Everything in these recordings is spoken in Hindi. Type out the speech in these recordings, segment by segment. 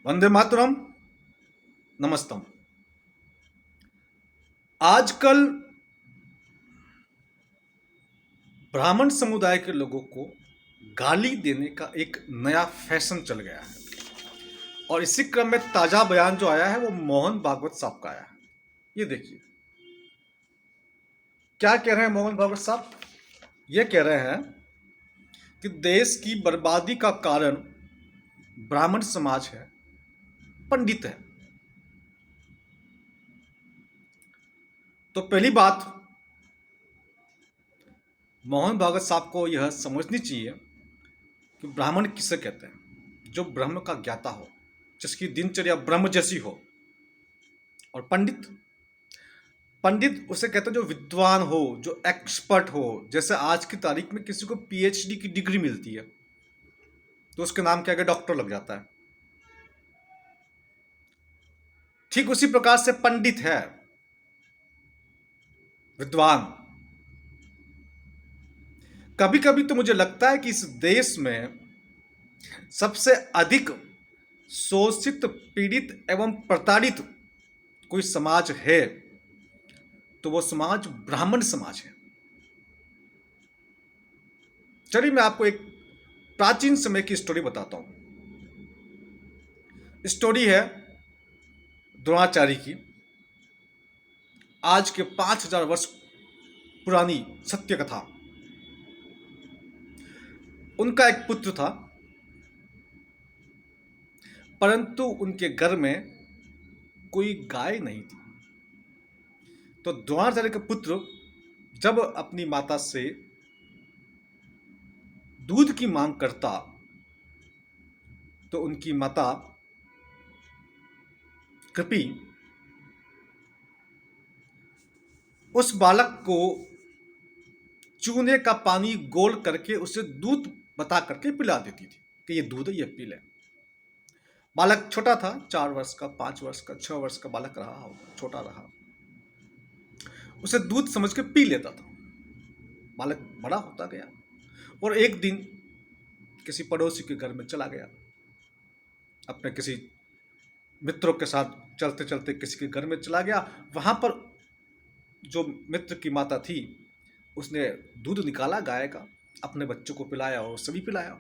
वंदे मातरम। नमस्तम। आजकल ब्राह्मण समुदाय के लोगों को गाली देने का एक नया फैशन चल गया है और इसी क्रम में ताजा बयान जो आया है वो मोहन भागवत साहब का आया है। ये देखिए क्या कह रहे हैं मोहन भागवत साहब। ये कह रहे हैं कि देश की बर्बादी का कारण ब्राह्मण समाज है, पंडित है। तो पहली बात, मोहन भागवत साहब को यह समझनी चाहिए कि ब्राह्मण किसे कहते हैं। जो ब्रह्म का ज्ञाता हो, जिसकी दिनचर्या ब्रह्म जैसी हो। और पंडित, पंडित उसे कहते हैं जो विद्वान हो, जो एक्सपर्ट हो। जैसे आज की तारीख में किसी को पीएचडी की डिग्री मिलती है तो उसके नाम के आगे डॉक्टर लग जाता है। ठीक उसी प्रकार से पंडित है, विद्वान। कभी कभी तो मुझे लगता है कि इस देश में सबसे अधिक शोषित, पीड़ित एवं प्रताड़ित कोई समाज है तो वो समाज ब्राह्मण समाज है। चलिए मैं आपको एक प्राचीन समय की स्टोरी बताता हूं। स्टोरी है द्रोणाचार्य की, आज के 5000 वर्ष पुरानी सत्य कथा। उनका एक पुत्र था, परंतु उनके घर में कोई गाय नहीं थी। तो द्रोणाचार्य का पुत्र जब अपनी माता से दूध की मांग करता तो उनकी माता कृपी उस बालक को चूने का पानी गोल करके उसे दूध बता करके पिला देती थी कि ये दूध है, ये पी ले। बालक छोटा था, 4 वर्ष का, 5 वर्ष का, 6 वर्ष का बालक रहा होगा, छोटा रहा। उसे दूध समझ के पी लेता था। बालक बड़ा होता गया और एक दिन किसी पड़ोसी के घर में चला गया। अपने किसी मित्रों के साथ चलते चलते किसी के घर में चला गया। वहां पर जो मित्र की माता थी उसने दूध निकाला गाय का, अपने बच्चों को पिलाया और उसे भी पिलाया।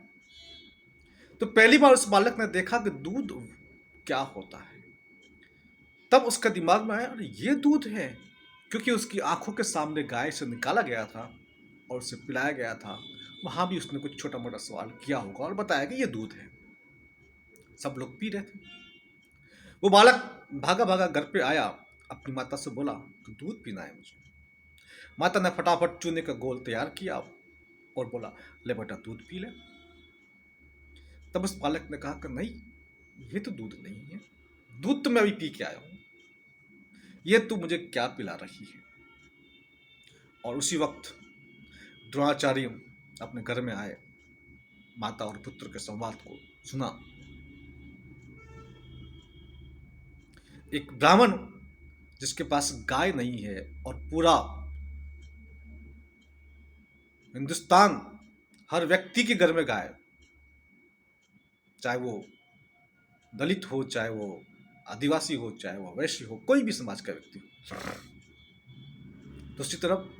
तो पहली बार उस बालक ने देखा कि दूध क्या होता है। तब उसका दिमाग में आया, अरे ये दूध है। क्योंकि उसकी आंखों के सामने गाय से निकाला गया था और उसे पिलाया गया था। वहां भी उसने कुछ छोटा मोटा सवाल किया होगा और बताया कि ये दूध है। सब लोग पी रहे थे। वो बालक भागा भागा घर पे आया, अपनी माता से बोला कि दूध पीना है मुझे। माता ने फटाफट चूने का घोल तैयार किया और बोला, ले बेटा दूध पी ले। तब उस बालक ने कहा कि नहीं, ये तो दूध नहीं है, दूध तो मैं अभी पी के आया हूं, ये तू मुझे क्या पिला रही है। और उसी वक्त द्रोणाचार्य अपने घर में आए, माता और पुत्र के संवाद को सुना। एक ब्राह्मण जिसके पास गाय नहीं है और पूरा हिंदुस्तान, हर व्यक्ति के घर में गाय, चाहे वो दलित हो, चाहे वो आदिवासी हो, चाहे वो वैश्य हो, कोई भी समाज का व्यक्ति हो। दूसरी तरफ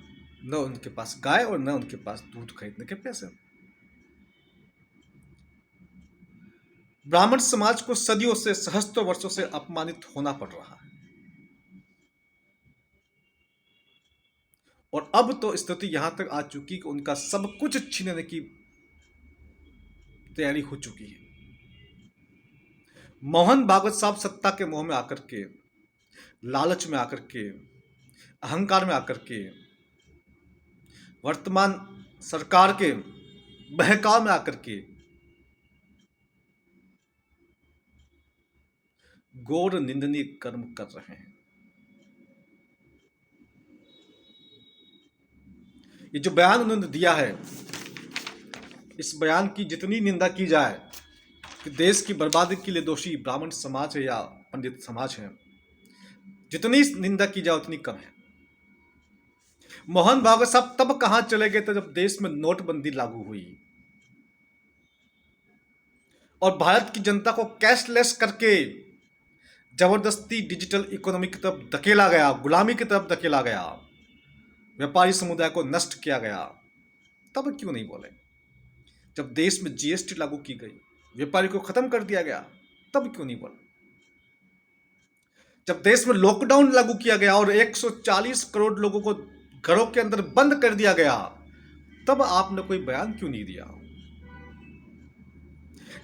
न उनके पास गाय और न उनके पास दूध खरीदने के पैसे। ब्राह्मण समाज को सदियों से, सहस्त्रों वर्षों से अपमानित होना पड़ रहा है। और अब तो स्थिति यहां तक आ चुकी कि उनका सब कुछ छीनने की तैयारी हो चुकी है। मोहन भागवत साहब सत्ता के मोह में आकर के, लालच में आकर के, अहंकार में आकर के, वर्तमान सरकार के बहकाव में आकर के घोर निंदनीय कर्म कर रहे हैं। ये जो बयान उन्होंने दिया है, इस बयान की जितनी निंदा की जाए कि देश की बर्बादी के लिए दोषी ब्राह्मण समाज है या पंडित समाज है, जितनी निंदा की जाए उतनी कम है। मोहन भागवत साहब तब कहां चले गए थे जब देश में नोटबंदी लागू हुई। और भारत की जनता को कैशलेस करके जबरदस्ती डिजिटल इकोनॉमी की तरफ धकेला गया, गुलामी की तरफ धकेला गया, व्यापारी समुदाय को नष्ट किया गया, तब क्यों नहीं बोले? जब देश में जीएसटी लागू की गई, व्यापारी को खत्म कर दिया गया, तब क्यों नहीं बोले? जब देश में लॉकडाउन लागू किया गया और 140 करोड़ लोगों को घरों के अंदर बंद कर दिया गया, तब आपने कोई बयान क्यों नहीं दिया?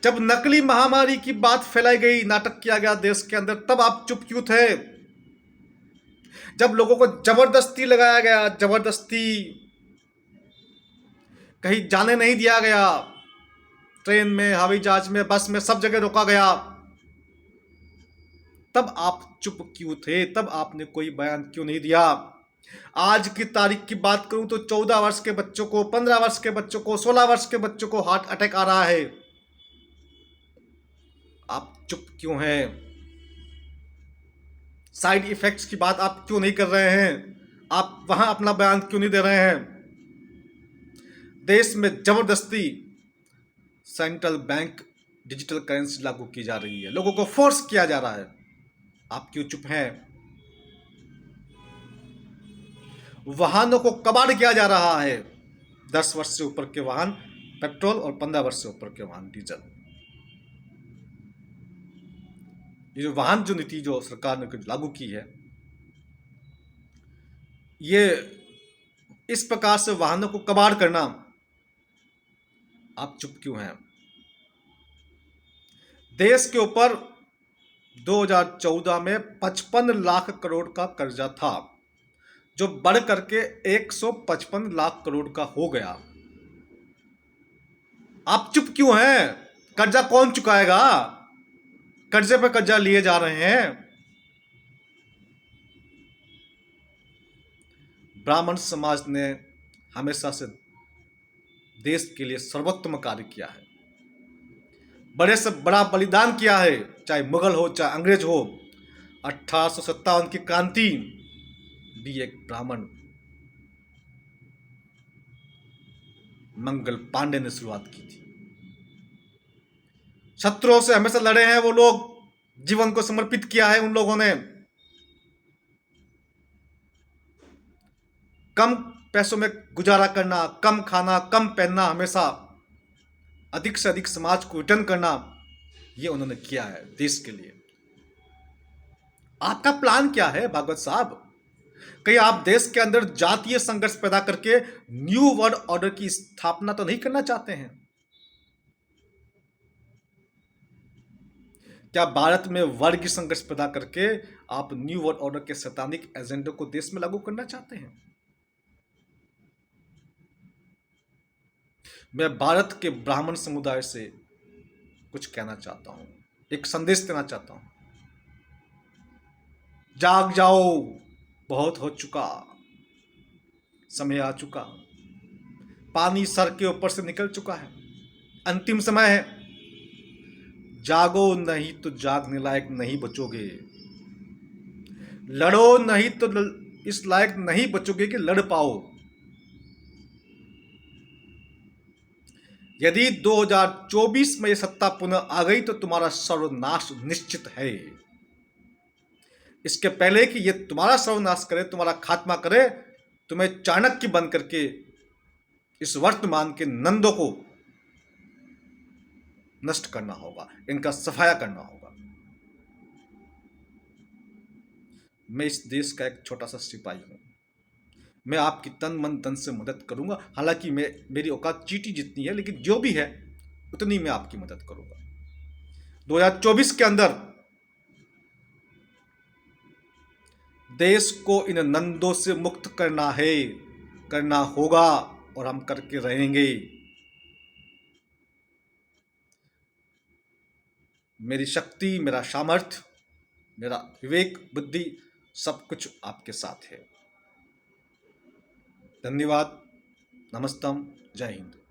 जब नकली महामारी की बात फैलाई गई, नाटक किया गया देश के अंदर, तब आप चुप क्यों थे? जब लोगों को जबरदस्ती लगाया गया, जबरदस्ती कहीं जाने नहीं दिया गया, ट्रेन में, हवाई जहाज में, बस में, सब जगह रोका गया, तब आप चुप क्यों थे? तब आपने कोई बयान क्यों नहीं दिया? आज की तारीख की बात करूं तो 14 वर्ष के बच्चों को, 15 वर्ष के बच्चों को, 16 वर्ष के बच्चों को हार्ट अटैक आ रहा है। आप चुप क्यों हैं? साइड इफेक्ट्स की बात आप क्यों नहीं कर रहे हैं? आप वहां अपना बयान क्यों नहीं दे रहे हैं? देश में जबरदस्ती सेंट्रल बैंक डिजिटल करेंसी लागू की जा रही है, लोगों को फोर्स किया जा रहा है, आप क्यों चुप हैं? वाहनों को कबाड़ किया जा रहा है, 10 वर्ष से ऊपर के वाहन पेट्रोल और 15 वर्ष से ऊपर के वाहन डीजल। ये जो वाहन जो नीति जो सरकार ने लागू की है, ये इस प्रकार से वाहनों को कबाड़ करना, आप चुप क्यों हैं? देश के ऊपर 2014 में 55 लाख करोड़ का कर्जा था, जो बढ़ करके 155 लाख करोड़ का हो गया। आप चुप क्यों हैं? कर्जा कौन चुकाएगा? कर्जे पर कर्जा लिए जा रहे हैं। ब्राह्मण समाज ने हमेशा से देश के लिए सर्वोत्तम कार्य किया है, बड़े से बड़ा बलिदान किया है, चाहे मुगल हो चाहे अंग्रेज हो। 1857 की क्रांति भी एक ब्राह्मण मंगल पांडे ने शुरुआत की थी। शत्रुओं से हमेशा लड़े हैं वो लोग, जीवन को समर्पित किया है उन लोगों ने। कम पैसों में गुजारा करना, कम खाना, कम पहनना, हमेशा अधिक से अधिक समाज को रिटर्न करना, ये उन्होंने किया है देश के लिए। आपका प्लान क्या है भागवत साहब? कहीं आप देश के अंदर जातीय संघर्ष पैदा करके न्यू वर्ल्ड ऑर्डर की स्थापना तो नहीं करना चाहते हैं? क्या भारत में वर्गीय संघर्ष पैदा करके आप न्यू वर्ल्ड ऑर्डर के सैद्धांतिक एजेंडे को देश में लागू करना चाहते हैं? मैं भारत के ब्राह्मण समुदाय से कुछ कहना चाहता हूं, एक संदेश देना चाहता हूं। जाग जाओ, बहुत हो चुका, समय आ चुका, पानी सर के ऊपर से निकल चुका है, अंतिम समय है। जागो नहीं तो जागने लायक नहीं बचोगे, लड़ो नहीं तो इस लायक नहीं बचोगे कि लड़ पाओ। यदि 2024 में यह सत्ता पुनः आ गई तो तुम्हारा सर्वनाश निश्चित है। इसके पहले कि यह तुम्हारा सर्वनाश करे, तुम्हारा खात्मा करे, तुम्हें चाणक्य बन करके इस वर्तमान के नंदों को नष्ट करना होगा, इनका सफाया करना होगा। मैं इस देश का एक छोटा सा सिपाही हूं, मैं आपकी तन मन धन से मदद करूंगा। हालांकि मेरी औकात चींटी जितनी है, लेकिन जो भी है उतनी मैं आपकी मदद करूंगा। 2024 के अंदर देश को इन नंदों से मुक्त करना है, करना होगा, और हम करके रहेंगे। मेरी शक्ति, मेरा सामर्थ्य, मेरा विवेक, बुद्धि, सब कुछ आपके साथ है। धन्यवाद, नमस्तम, जय हिंद।